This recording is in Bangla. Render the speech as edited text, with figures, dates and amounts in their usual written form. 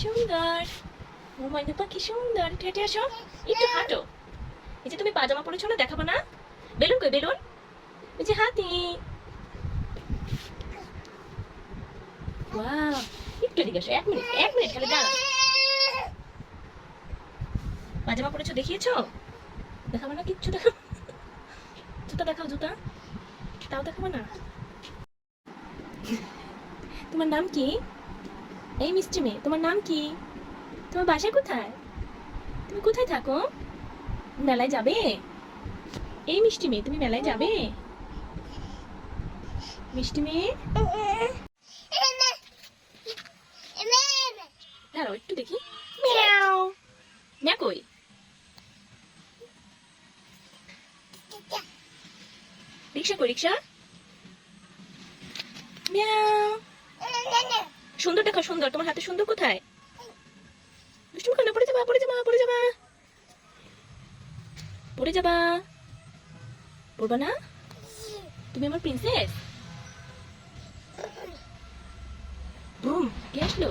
সুন্দর। ও ময়না পাখি সুন্দর। একটু হেঁটে আসো, একটু হাঁটো। এই যে তুমি পাজামা পরেছো না, দেখাবো না? বেলুন কই বেলুন? এই যে হাতি। ওয়াও, একটু এদিকে আসো, 1 মিনিট 1 মিনিট খালি দাঁড়া। পাজামা পরেছো দেখিয়েছো? দেখাবো না কিচ্ছু, দেখাবো। জুতা দেখাও, জুতা তাও দেখাবো না। তোমার নাম কি? এই মিষ্টি মেয়ে, তোমার নাম কি? তোমার বাসা কোথায়? তুমি কোথায় থাকো? মেলায় যাবে? এই মিষ্টি মেয়ে, তুমি মেলায় যাবে? মিষ্টি মেয়ে, দাঁড়াও একটু দেখি। মিয়াও। মিয়া কই? রিক্সা কই, রিক্সা? মিয়াও। সুন্দর দেখো, সুন্দর। তোমার হাতে সুন্দর কোথায়? দুষ্টুমি করো না, পড়ে যাবা, পড়ে যাবা, পড়ে যাবা, পড়ে যাবা। পড়বা না? তুমি আমার প্রিন্সেস। বুম, কে আসলো?